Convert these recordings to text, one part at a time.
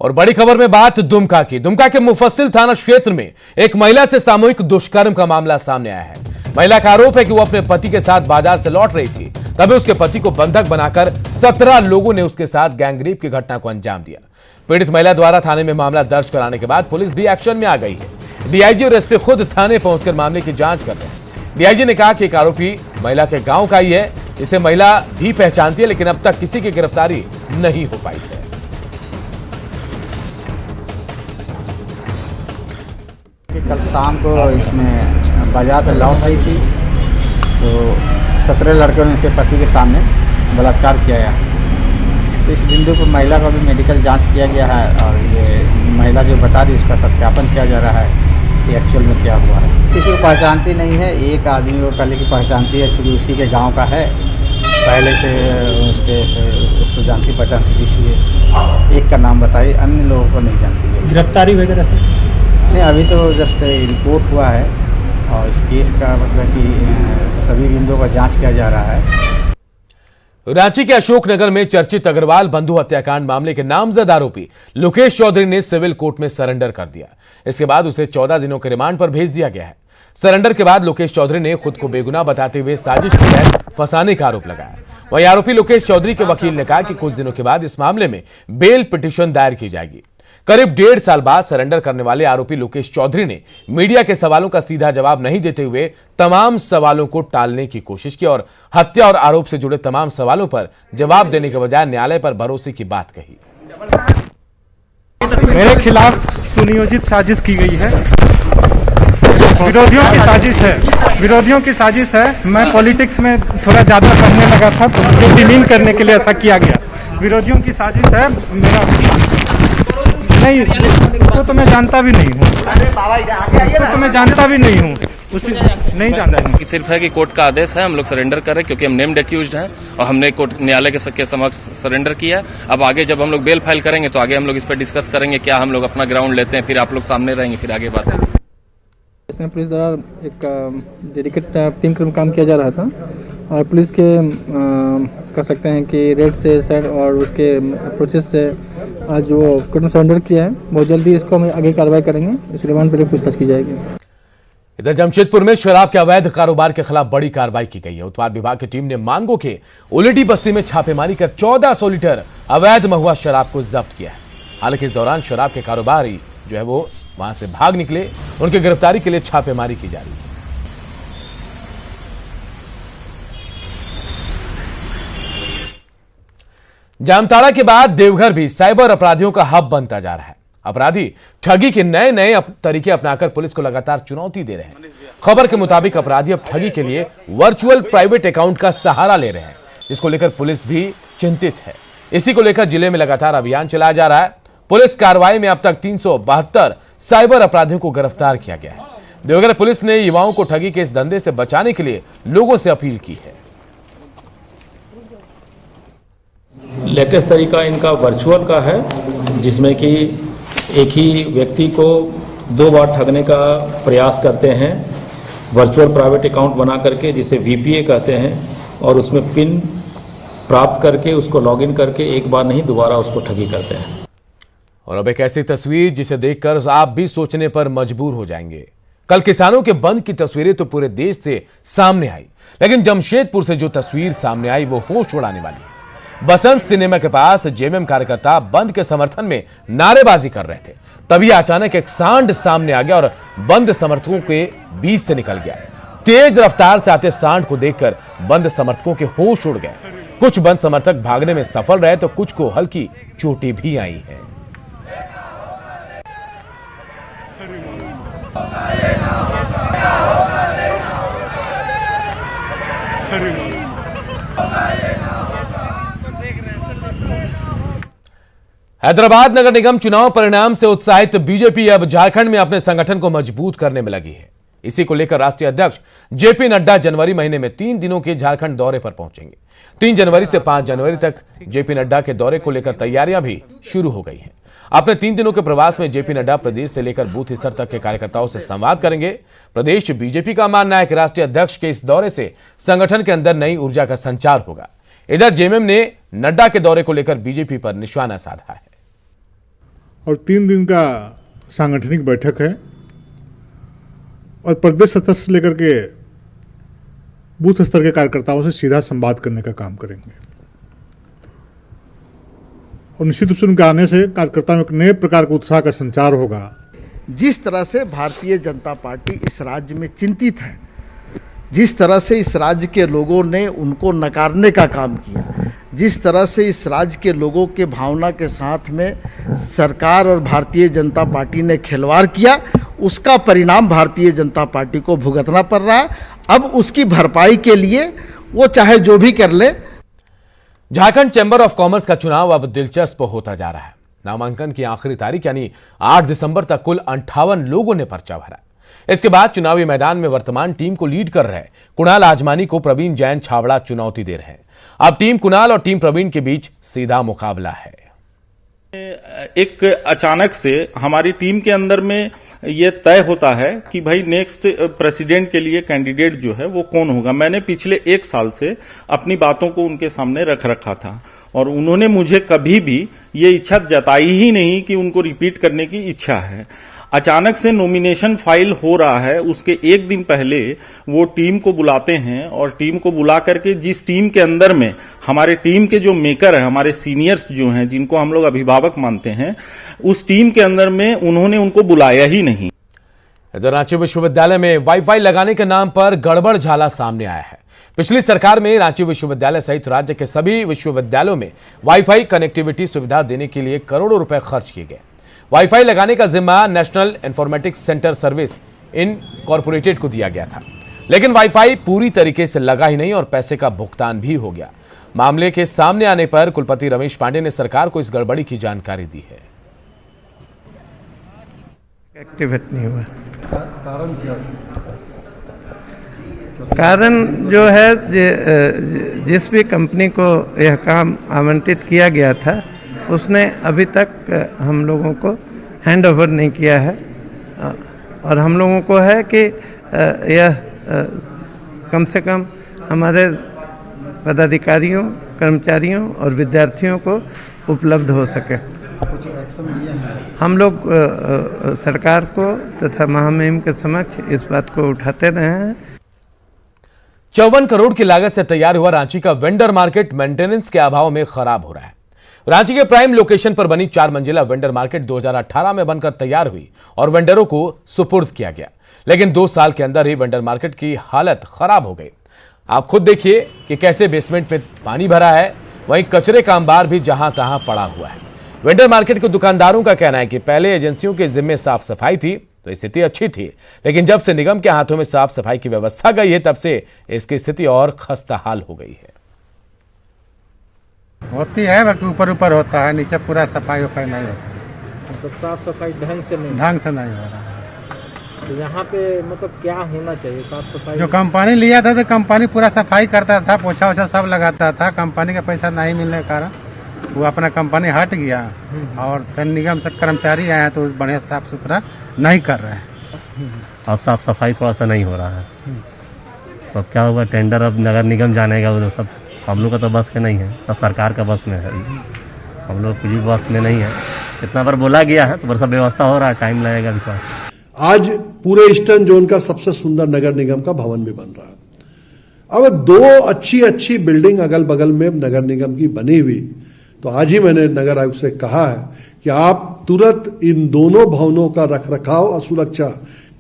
और बड़ी खबर में बात दुमका की। दुमका के मुफस्सिल थाना क्षेत्र में एक महिला से सामूहिक दुष्कर्म का मामला सामने आया है। महिला का आरोप है कि वो अपने पति के साथ बाजार से लौट रही थी, तभी उसके पति को बंधक बनाकर 17 लोगों ने उसके साथ गैंगरेप की घटना को अंजाम दिया। पीड़ित महिला द्वारा थाने में मामला दर्ज कराने के बाद पुलिस भी एक्शन में आ गई है। डीआईजी और एसपी खुद थाने पहुंचकर मामले की जांच कर रहे हैं। डीआईजी ने कहा कि एक आरोपी महिला के गांव का ही है, इसे महिला भी पहचानती है, लेकिन अब तक किसी की गिरफ्तारी नहीं हो पाई है। कल शाम को इसमें बाजार से लौट रही थी तो 17 लड़कों ने उसके पति के सामने बलात्कार किया है। तो इस बिंदु पर महिला का भी मेडिकल जांच किया गया है और ये महिला जो बता रही उसका सत्यापन किया जा रहा है कि एक्चुअल में क्या हुआ है। किसी को पहचानती नहीं है, एक आदमी को पहले की पहचानती है क्योंकि उसी के गाँव का है, पहले से उसको जानती पहचानती, इसलिए एक का नाम बताई, अन्य लोगों को नहीं जानती है। गिरफ्तारी वगैरह से नहीं, अभी तो जस्ट रिपोर्ट हुआ है और इस केस का मतलब कि सभी बिंदुओं का जांच किया जा रहा है। रांची के अशोकनगर में चर्चित अग्रवाल बंधु हत्याकांड मामले के नामजद आरोपी लोकेश चौधरी ने सिविल कोर्ट में सरेंडर कर दिया। इसके बाद उसे 14 दिनों के रिमांड पर भेज दिया गया है। सरेंडर के बाद लोकेश चौधरी ने खुद को बेगुनाह बताते हुए साजिश के तहत फंसाने का आरोप लगाया। वहीं आरोपी लोकेश चौधरी के वकील ने कहा कि कुछ दिनों के बाद इस मामले में बेल पिटीशन दायर की जाएगी। करीब 1.5 साल बाद सरेंडर करने वाले आरोपी लोकेश चौधरी ने मीडिया के सवालों का सीधा जवाब नहीं देते हुए तमाम सवालों को टालने की कोशिश की और हत्या और आरोप से जुड़े तमाम सवालों पर जवाब देने के बजाय न्यायालय पर भरोसे की बात कही। मेरे खिलाफ सुनियोजित साजिश की गई है, विरोधियों की साजिश है, विरोधियों की साजिश है। मैं पॉलिटिक्स में थोड़ा ज्यादा पढ़ने लगा था तो मुझे डिमीन करने के लिए ऐसा किया गया। विरोधियों की साजिश है। मेरा नहीं, उसको तो मैं जानता भी नहीं हूँ, उसको तो मैं जानता भी नहीं हूँ, उसी नहीं जानता हूँ। सिर्फ है कि कोर्ट का आदेश है, हम लोग सरेंडर करें क्योंकि हम नेम्ड एक्यूज्ड हैं और हमने कोर्ट न्यायालय के समक्ष सरेंडर किया। अब आगे जब हम लोग बेल फाइल करेंगे तो आगे हम लोग इस पर डिस्कस करेंगे, क्या हम लोग अपना ग्राउंड लेते हैं, फिर आप लोग सामने रहेंगे, फिर आगे बात है। इसमें पुलिस द्वारा एक डेडिकेट टीम का काम किया जा रहा था और पुलिस के कह सकते हैं कि रेड से सर और उसके अप्रोचेस से आज जो कोर्ट में सरेंडर किया है, बहुत जल्दी इसको हम आगे कार्रवाई करेंगे। इस रिमांड पर पूछताछ की जाएगी। इधर जमशेदपुर में शराब के अवैध कारोबार के खिलाफ बड़ी कार्रवाई की गई है। उत्पाद विभाग की टीम ने मानगो के उलेडी बस्ती में छापेमारी कर 1400 लीटर अवैध महुआ शराब को जब्त किया है। हालांकि इस दौरान शराब के कारोबारी जो है वो वहां से भाग निकले, उनकी गिरफ्तारी के लिए छापेमारी की जा रही है। जामताड़ा के बाद देवघर भी साइबर अपराधियों का हब बनता जा रहा है। अपराधी ठगी के नए नए तरीके अपनाकर पुलिस को लगातार चुनौती दे रहे हैं। खबर के मुताबिक अपराधी अब ठगी के लिए वर्चुअल प्राइवेट अकाउंट का सहारा ले रहे हैं, जिसको लेकर पुलिस भी चिंतित है। इसी को लेकर जिले में लगातार अभियान चलाया जा रहा है। पुलिस कार्रवाई में अब तक 372 साइबर अपराधियों को गिरफ्तार किया गया है। देवघर पुलिस ने युवाओं को ठगी के इस धंधे से बचाने के लिए लोगों से अपील की है। लेटेस्ट तरीका इनका वर्चुअल का है, जिसमें कि एक ही व्यक्ति को 2 बार ठगने का प्रयास करते हैं। वर्चुअल प्राइवेट अकाउंट बना करके, जिसे वीपीए कहते हैं, और उसमें पिन प्राप्त करके उसको लॉगिन करके एक बार नहीं दोबारा उसको ठगी करते हैं। और अब एक ऐसी तस्वीर जिसे देखकर आप भी सोचने पर मजबूर हो जाएंगे। कल किसानों के बंद की तस्वीरें तो पूरे देश से सामने आई, लेकिन जमशेदपुर से जो तस्वीर सामने आई वो होश उड़ाने वाली है। बसंत सिनेमा के पास जेएमएम कार्यकर्ता बंद के समर्थन में नारेबाजी कर रहे थे, तभी अचानक एक सांड सामने आ गया और बंद समर्थकों के बीच से निकल गया। तेज रफ्तार से आते सांड को देखकर बंद समर्थकों के होश उड़ गए। कुछ बंद समर्थक भागने में सफल रहे तो कुछ को हल्की चोटें भी आई है। हैदराबाद नगर निगम चुनाव परिणाम से उत्साहित बीजेपी अब झारखंड में अपने संगठन को मजबूत करने में लगी है। इसी को लेकर राष्ट्रीय अध्यक्ष जेपी नड्डा जनवरी महीने में 3 दिनों के झारखंड दौरे पर पहुंचेंगे। 3 जनवरी से 5 जनवरी तक जेपी नड्डा के दौरे को लेकर तैयारियां भी शुरू हो गई हैं। अपने 3 दिनों के प्रवास में जेपी नड्डा प्रदेश से लेकर बूथ स्तर तक के कार्यकर्ताओं से संवाद करेंगे। प्रदेश बीजेपी का मानना है कि राष्ट्रीय अध्यक्ष के इस दौरे से संगठन के अंदर नई ऊर्जा का संचार होगा। इधर जेएमएम ने नड्डा के दौरे को लेकर बीजेपी पर निशाना साधा है। और 3 दिन का सांगठनिक बैठक है और प्रदेश स्तर से लेकर के बूथ स्तर के कार्यकर्ताओं से सीधा संवाद करने का काम करेंगे और निश्चित रूप से उनके आने से कार्यकर्ताओं में एक नए प्रकार का उत्साह का संचार होगा। जिस तरह से भारतीय जनता पार्टी इस राज्य में चिंतित है, जिस तरह से इस राज्य के लोगों ने उनको नकारने का काम किया, जिस तरह से इस राज्य के लोगों के भावना के साथ में सरकार और भारतीय जनता पार्टी ने खिलवाड़ किया, उसका परिणाम भारतीय जनता पार्टी को भुगतना पड़ रहा है। अब उसकी भरपाई के लिए वो चाहे जो भी कर ले। झारखंड चैंबर ऑफ कॉमर्स का चुनाव अब दिलचस्प होता जा रहा है। नामांकन की आखिरी तारीख यानी 8 दिसंबर तक कुल 58 लोगों ने पर्चा भरा। इसके बाद चुनावी मैदान में वर्तमान टीम को लीड कर रहे कुणाल आजमानी को प्रवीण जैन छाबड़ा चुनौती दे रहे हैं। अब टीम कुणाल और टीम प्रवीण के बीच सीधा मुकाबला है। एक अचानक से हमारी टीम के अंदर में ये तय होता है कि भाई नेक्स्ट प्रेसिडेंट के लिए कैंडिडेट जो है वो कौन होगा। मैंने पिछले 1 साल से अपनी बातों को उनके सामने रख रखा था और उन्होंने मुझे कभी भी ये इच्छा जताई ही नहीं कि उनको रिपीट करने की इच्छा है। अचानक से नॉमिनेशन फाइल हो रहा है, उसके 1 दिन पहले वो टीम को बुलाते हैं और टीम को बुला करके जिस टीम के अंदर में हमारे टीम के जो मेकर है, हमारे सीनियर्स जो हैं जिनको हम लोग अभिभावक मानते हैं, उस टीम के अंदर में उन्होंने उनको बुलाया ही नहीं। इधर रांची विश्वविद्यालय में वाईफाई लगाने के नाम पर गड़बड़ झाला सामने आया है। पिछली सरकार में रांची विश्वविद्यालय सहित राज्य के सभी विश्वविद्यालयों में वाईफाई कनेक्टिविटी सुविधा देने के लिए करोड़ों रुपए खर्च किए गए। वाईफाई लगाने का जिम्मा national informatics centre service incorporated को दिया गया था, लेकिन वाईफाई पूरी तरीके से लगा ही नहीं और पैसे का भुगतान भी हो गया। मामले के सामने आने पर कुलपति रमेश पांडे ने सरकार को इस गड़बड़ी की जानकारी दी है। एक्टिवेट नहीं हुआ। कारण जो है जिस भी कंपनी को यह काम आवंटित किया गया था उसने अभी तक हम लोगों को हैंड ओवर नहीं किया है और हम लोगों को है कि यह कम से कम हमारे पदाधिकारियों, कर्मचारियों और विद्यार्थियों को उपलब्ध हो सके। हम लोग सरकार को तथा महामहिम के समक्ष इस बात को उठाते रहे हैं। 54 करोड़ की लागत से तैयार हुआ रांची का वेंडर मार्केट मेंटेनेंस के अभाव में खराब हो रहा है। रांची के प्राइम लोकेशन पर बनी 4 मंजिला वेंडर मार्केट 2018 में बनकर तैयार हुई और वेंडरों को सुपुर्द किया गया, लेकिन 2 साल के अंदर ही वेंडर मार्केट की हालत खराब हो गई। आप खुद देखिए कि कैसे बेसमेंट में पानी भरा है, वहीं कचरे का अंबार भी जहां तहां पड़ा हुआ है। वेंडर मार्केट के दुकानदारों का कहना है कि पहले एजेंसियों के जिम्मे साफ सफाई थी तो स्थिति अच्छी थी, लेकिन जब से निगम के हाथों में साफ सफाई की व्यवस्था गई है तब से इसकी स्थिति और खस्ताहाल हो गई है। होती है बाकी ऊपर ऊपर होता है, नीचे पूरा सफाई वफाई नहीं होता है। मतलब साफ सफाई ढंग से नहीं हो रहा है। तो यहाँ पे मतलब क्या होना चाहिए साफ सफाई? जो कंपनी लिया था तो कंपनी पूरा सफाई करता था, पोछा वोछा सब लगाता था। कंपनी का पैसा नहीं मिलने के कारण वो अपना कंपनी हट गया और फिर निगम से कर्मचारी आए हैं तो बढ़िया साफ सुथरा नहीं कर रहे हैं। अब साफ सफाई थोड़ा सा नहीं हो रहा है तो अब क्या होगा, टेंडर अब नगर निगम जानेगा। वो सब हम लोग का तो बस के नहीं है, सब सरकार का बस में है। हम लोग पुलिस बस में नहीं है। कितना बार बोला गया है तो सब व्यवस्था हो रहा है, टाइम लगेगा विकास। आज पूरे ईस्टर्न जोन का सबसे सुंदर नगर निगम का भवन भी बन रहा है। अब 2 अच्छी बिल्डिंग अगल बगल में नगर निगम की बनी हुई, तो आज ही मैंने नगर आयुक्त से कहा है कि आप तुरंत इन दोनों भवनों का रखरखाव और सुरक्षा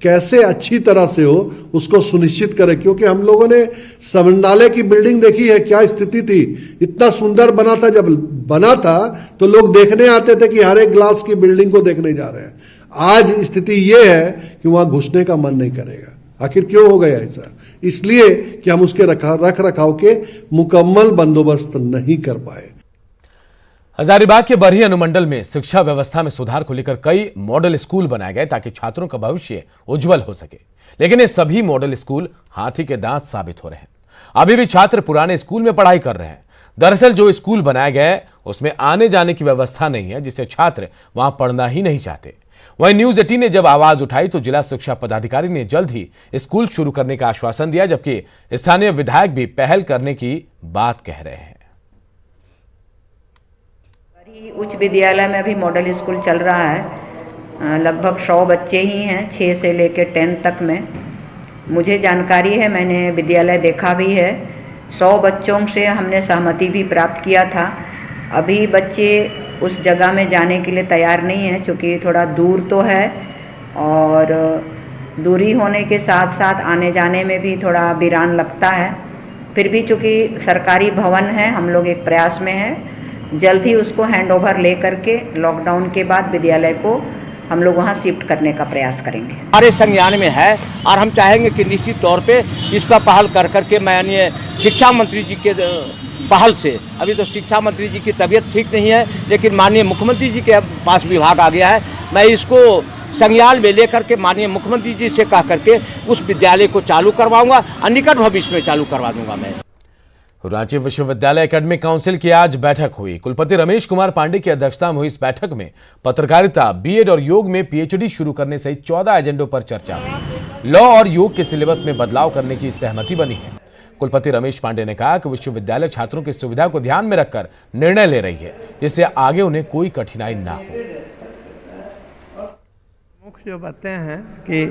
कैसे अच्छी तरह से हो उसको सुनिश्चित करें, क्योंकि हम लोगों ने संग्रहालय की बिल्डिंग देखी है, क्या स्थिति थी। इतना सुंदर बना था, जब बना था तो लोग देखने आते थे कि हर एक ग्लास की बिल्डिंग को देखने जा रहे हैं। आज स्थिति ये है कि वहां घुसने का मन नहीं करेगा। आखिर क्यों हो गया ऐसा? इसलिए कि हम उसके रख रखाव के मुकम्मल बंदोबस्त नहीं कर पाए। हजारीबाग के बरही अनुमंडल में शिक्षा व्यवस्था में सुधार को लेकर कई मॉडल स्कूल बनाए गए ताकि छात्रों का भविष्य उज्जवल हो सके, लेकिन ये सभी मॉडल स्कूल हाथी के दांत साबित हो रहे हैं। अभी भी छात्र पुराने स्कूल में पढ़ाई कर रहे हैं। दरअसल जो स्कूल बनाए गए उसमें आने जाने की व्यवस्था नहीं है, जिससे छात्र वहां पढ़ना ही नहीं चाहते। वहीं न्यूज 18 ने जब आवाज उठाई तो जिला शिक्षा पदाधिकारी ने जल्द ही स्कूल शुरू करने का आश्वासन दिया, जबकि स्थानीय विधायक भी पहल करने की बात कह रहे हैं। उच्च विद्यालय में अभी मॉडल स्कूल चल रहा है। लगभग 100 बच्चे ही हैं 6 से लेकर 10 तक में। मुझे जानकारी है, मैंने विद्यालय देखा भी है। 100 बच्चों से हमने सहमति भी प्राप्त किया था। अभी बच्चे उस जगह में जाने के लिए तैयार नहीं हैं, क्योंकि थोड़ा दूर तो है और दूरी होने के साथ साथ आने जाने में भी थोड़ा वीरान लगता है। फिर भी चूँकि सरकारी भवन है, हम लोग एक प्रयास में हैं, जल्द ही उसको हैंडओवर ले करके लॉकडाउन के बाद विद्यालय को हम लोग वहाँ शिफ्ट करने का प्रयास करेंगे। हमारे संज्ञान में है और हम चाहेंगे कि निश्चित तौर पे इसका पहल कर करके माननीय शिक्षा मंत्री जी के पहल से, अभी तो शिक्षा मंत्री जी की तबीयत ठीक नहीं है, लेकिन माननीय मुख्यमंत्री जी के पास विभाग आ गया है। मैं इसको संज्ञान में लेकर के माननीय मुख्यमंत्री जी से कह करके उस विद्यालय को चालू करवाऊंगा और निकट भविष्य में चालू करवा दूंगा। मैं रांची विश्वविद्यालय एकेडमिक काउंसिल की आज बैठक हुई। कुलपति रमेश कुमार पांडे की अध्यक्षता में हुई इस बैठक में पत्रकारिता, बीएड और योग में पीएचडी शुरू करने सहित 14 एजेंडों पर चर्चा हुई। लॉ और योग के सिलेबस में बदलाव करने की सहमति बनी है। कुलपति रमेश पांडे ने कहा कि विश्वविद्यालय छात्रों की सुविधा को ध्यान में रखकर निर्णय ले रही है, जिससे आगे उन्हें कोई कठिनाई ना हो। मुख्य जो बातें हैं कि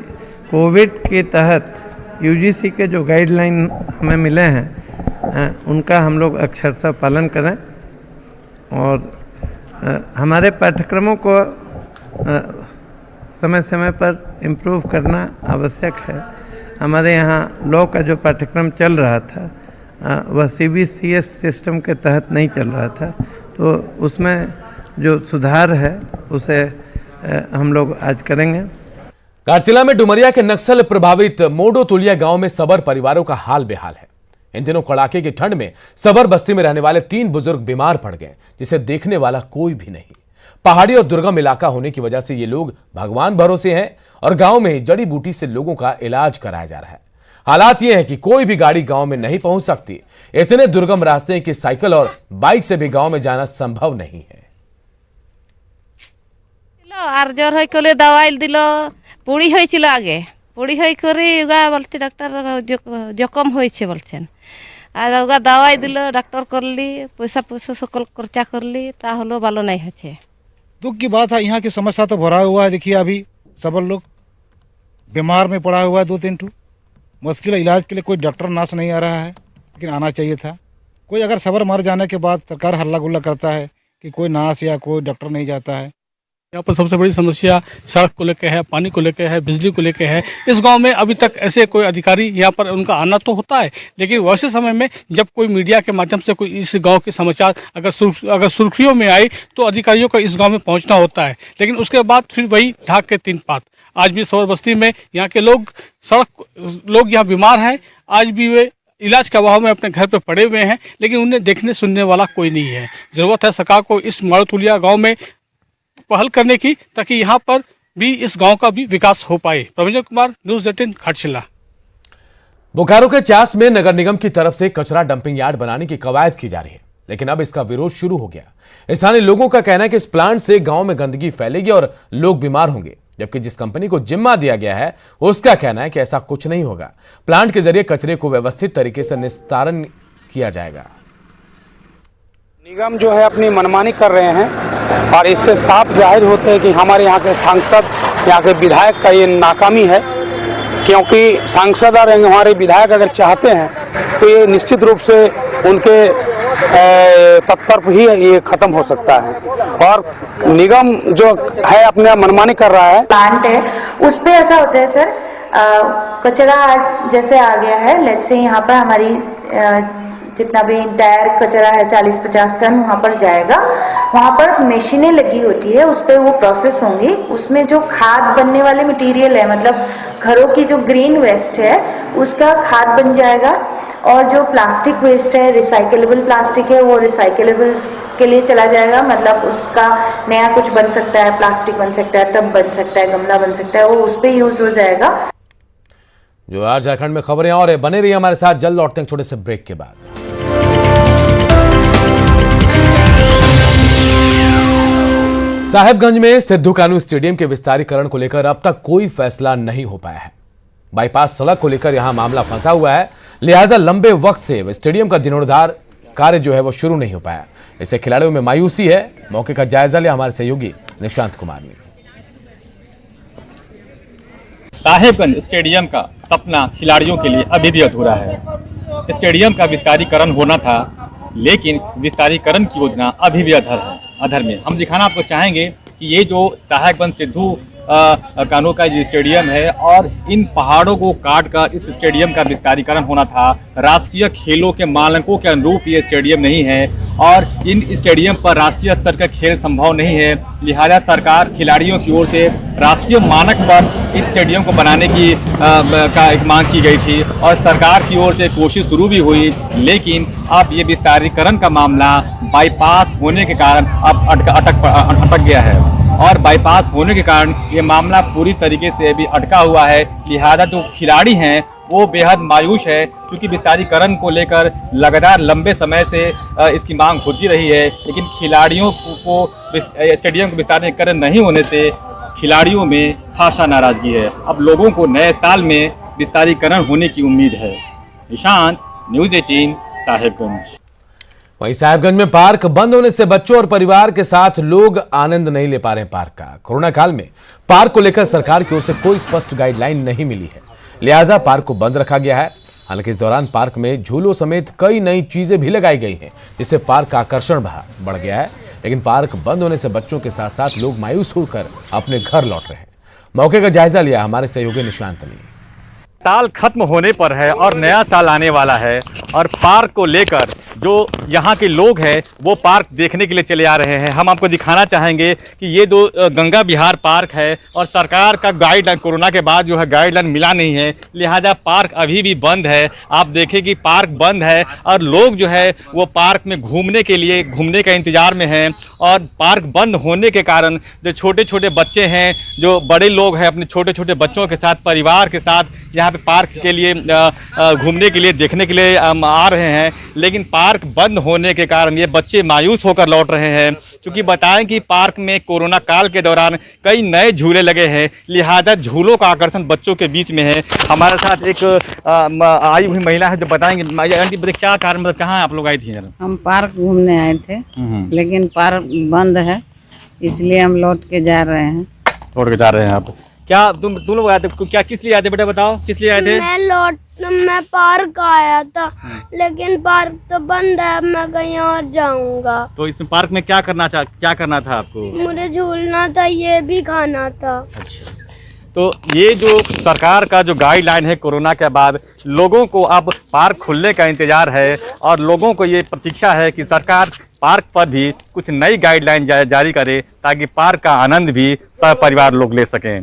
कोविड के तहत यूजीसी के जो गाइडलाइन हमें मिले हैं उनका हम लोग अक्षरशः पालन करें और हमारे पाठ्यक्रमों को समय समय पर इम्प्रूव करना आवश्यक है। हमारे यहाँ लॉ का जो पाठ्यक्रम चल रहा था वह CBCS सिस्टम के तहत नहीं चल रहा था, तो उसमें जो सुधार है उसे हम लोग आज करेंगे। कारचिला में डुमरिया के नक्सल प्रभावित मोडो तुलिया गांव में सबर परिवारों का हाल बेहाल है। इन दिनों कड़ाके की ठंड में सबर बस्ती में रहने वाले 3 बुजुर्ग बीमार पड़ गए, जिसे देखने वाला कोई भी नहीं। पहाड़ी और दुर्गम इलाका होने की वजह से ये लोग भगवान भरोसे हैं और गांव में जड़ी बूटी से लोगों का इलाज कराया जा रहा है। हालात ये है कि कोई भी गाड़ी गांव में नहीं पहुंच सकती। इतने दुर्गम रास्ते हैं कि साइकिल और बाइक से भी गांव में जाना संभव नहीं है। আর জ্বর হই কলে দাওয়াই দিল, পুড়ি হয়েছিল আগে, পুড়ি হই করে ওগা বলছে ডাক্তার জখম হয়েছে বলছেন, আর ওগা দাওয়াই দিল, ডাক্তার করলি, পয়সা পয়সা সকল খরচা করলি, তা হলো ভালো নাই হচ্ছে। दुख की बात है, यहाँ की समस्या तो भरा हुआ है। देखिए अभी सब लोग बीमार में पड़ा हुआ है, 2-3 ठू मुश्किल इलाज के लिए कोई डॉक्टर नर्स नहीं आ रहा है, लेकिन आना चाहिए था। कोई अगर सबर मर जाने के बाद सरकार हल्ला गुल्ला करता है कि कोई नर्स या कोई डॉक्टर नहीं जाता है। यहाँ पर सबसे बड़ी समस्या सड़क को लेकर है, पानी को लेकर है, बिजली को लेकर है। इस गांव में अभी तक ऐसे कोई अधिकारी यहाँ पर उनका आना तो होता है, लेकिन वैसे समय में जब कोई मीडिया के माध्यम से कोई इस गांव के समाचार अगर सुर्खियों में आए तो अधिकारियों को इस गांव में पहुंचना होता है, लेकिन उसके बाद फिर वही ढाक के 3 पात। आज भी सबर बस्ती में यहाँ के लोग यहाँ बीमार हैं, आज भी वे इलाज के अभाव में अपने घर पर पड़े हुए हैं, लेकिन उन्हें देखने सुनने वाला कोई नहीं है। जरूरत है सरकार को इस माड़ोतुलिया गाँव में पहल करने की, ताकि यहाँ पर भी इस गांव का भी विकास हो पाए। प्रवीण कुमार, न्यूज़ 18 घाटशिला। बोकारो के चास में नगर निगम की तरफ से कचरा डंपिंग यार्ड बनाने की कवायद की जा रही है, लेकिन अब इसका विरोध शुरू हो गया। स्थानीय लोगों का कहना है कि इस प्लांट से गांव में गंदगी फैलेगी और लोग बीमार होंगे, जबकि जिस कंपनी को जिम्मा दिया गया है उसका कहना है कि ऐसा कुछ नहीं होगा। प्लांट के जरिए कचरे को व्यवस्थित तरीके से निस्तारण किया जाएगा। निगम जो है अपनी मनमानी कर रहे हैं और इससे साफ जाहिर होता है कि हमारे यहाँ के सांसद, यहाँ के विधायक का ये नाकामी है, क्योंकि सांसद और हमारे विधायक अगर चाहते हैं तो ये निश्चित रूप से उनके तत्पर ही ये खत्म हो सकता है। और निगम जो है अपने मनमानी कर रहा है। प्लांट है उस पे ऐसा होता है सर, कचरा आज जैसे आ गया है, लेट से यहाँ पर हमारी जितना भी इंटायर कचरा है 40-50 टन वहाँ पर जाएगा। वहाँ पर मशीनें लगी होती है, उस पर वो प्रोसेस होंगी। उसमें जो खाद बनने वाले मटेरियल है, मतलब घरों की जो ग्रीन वेस्ट है उसका खाद बन जाएगा, और जो प्लास्टिक वेस्ट है, रिसाइकलेबल प्लास्टिक है, वो रिसाइकलेबल के लिए चला जाएगा। मतलब उसका नया कुछ बन सकता है, प्लास्टिक बन सकता है, टब बन सकता है, गमला बन सकता है, वो उस पर यूज हो जाएगा। जो आज झारखंड में खबरें और बने रही हमारे साथ, जल्द लौटते हैं छोटे से ब्रेक के बाद। साहेबगंज में सिद्धू कानू स्टेडियम के विस्तारीकरण को लेकर अब तक कोई फैसला नहीं हो पाया है। बाईपास सड़क को लेकर यहां मामला फंसा हुआ है, लिहाजा लंबे वक्त से स्टेडियम का जीर्णोद्धार कार्य जो है वो शुरू नहीं हो पाया। इससे खिलाड़ियों में मायूसी है। मौके का जायजा लिया हमारे सहयोगी निशांत कुमार ने। साहेबगंज स्टेडियम का सपना खिलाड़ियों के लिए अभी भी अधूरा है। स्टेडियम का विस्तारीकरण होना था, लेकिन विस्तारीकरण की योजना अभी भी अधर में। हम दिखाना आपको चाहेंगे कि ये जो साहेबगंज सिद्धू कानू का जो स्टेडियम है और इन पहाड़ों को काट कर इस स्टेडियम का विस्तारीकरण होना था। राष्ट्रीय खेलों के मानकों के अनुरूप ये स्टेडियम नहीं है और इन स्टेडियम पर राष्ट्रीय स्तर का खेल संभव नहीं है। लिहाजा सरकार खिलाड़ियों की ओर से राष्ट्रीय मानक पर इस स्टेडियम को बनाने की एक मांग की गई थी और सरकार की ओर से कोशिश शुरू भी हुई, लेकिन अब ये विस्तारीकरण का मामला बाईपास होने के कारण अब अटक गया है और बाईपास होने के कारण ये मामला पूरी तरीके से अभी अटका हुआ है। लिहाजा जो खिलाड़ी हैं वो बेहद मायूस है, क्योंकि विस्तारीकरण को लेकर लगातार लंबे समय से इसकी मांग होती रही है, लेकिन खिलाड़ियों को स्टेडियम को विस्तारीकरण नहीं होने से खिलाड़ियों में खासा नाराजगी है। अब लोगों को नए साल में विस्तारीकरण होने की उम्मीद है। निशांत, न्यूज़ 18 साहेबगंज। वहीं साहेबगंज में पार्क बंद होने से बच्चों और परिवार के साथ लोग आनंद नहीं ले पा रहे हैं पार्क का। कोरोना काल में पार्क को लेकर सरकार की ओर से कोई स्पष्ट गाइडलाइन नहीं मिली है, लिहाजा पार्क को बंद रखा गया है। हालांकि इस दौरान पार्क में झूलों समेत कई नई चीजें भी लगाई गई हैं, जिससे पार्क का आकर्षण बढ़ गया है। लेकिन पार्क बंद होने से बच्चों के साथ साथ लोग मायूस होकर अपने घर लौट रहे हैं। मौके का जायजा लिया हमारे सहयोगी निशांत ने। साल खत्म होने पर है और नया साल आने वाला है और पार्क को लेकर जो यहाँ के लोग हैं वो पार्क देखने के लिए चले आ रहे हैं। हम आपको दिखाना चाहेंगे कि ये जो गंगा विहार पार्क है और सरकार का गाइडलाइन कोरोना के बाद जो है गाइडलाइन मिला नहीं है, लिहाजा पार्क अभी भी बंद है। आप देखें कि पार्क बंद है और लोग जो है वो पार्क में घूमने का इंतजार में हैं और पार्क बंद होने के कारण जो छोटे छोटे बच्चे हैं, जो बड़े लोग हैं, अपने छोटे छोटे बच्चों के साथ परिवार के साथ यहाँ पे पार्क के लिए घूमने के लिए देखने के लिए आ रहे हैं, लेकिन पार्क बंद होने के कारण ये बच्चे मायूस होकर लौट रहे हैं। क्योंकि बताएं कि पार्क में कोरोना काल के दौरान कई नए झूले लगे हैं, लिहाजा झूलों का आकर्षण बच्चों के बीच में है। हमारे साथ एक आई हुई महिला है जो बताएंगे। आंटी क्या कारण, मतलब कहाँ आप लोग आई थी? हम पार्क घूमने आए थे, लेकिन पार्क बंद है, इसलिए हम लौट के जा रहे हैं। आप क्या तुम लोग आए थे? क्या किस लिए आए थे बेटा, बताओ किस लिए आए थे? मैं पार्क आया था, लेकिन पार्क तो बंद है, अब मैं कहीं और जाऊंगा। तो इस पार्क में क्या करना था आपको? मुझे झूलना था, ये भी खाना था। अच्छा, तो ये जो सरकार का जो गाइडलाइन है कोरोना के बाद, लोगों को अब पार्क खुलने का इंतजार है और लोगों को ये प्रतीक्षा है कि सरकार पार्क पर भी कुछ नई गाइडलाइन जारी करे ताकि पार्क का आनंद भी सपरिवार लोग ले सकें।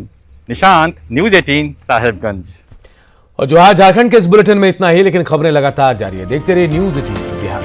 निशांत, न्यूज़ 18 साहेबगंज। और जो आज झारखंड के इस बुलेटिन में इतना ही, लेकिन खबरें लगातार जारी है। देखते रहिए न्यूज़ 18 बिहार।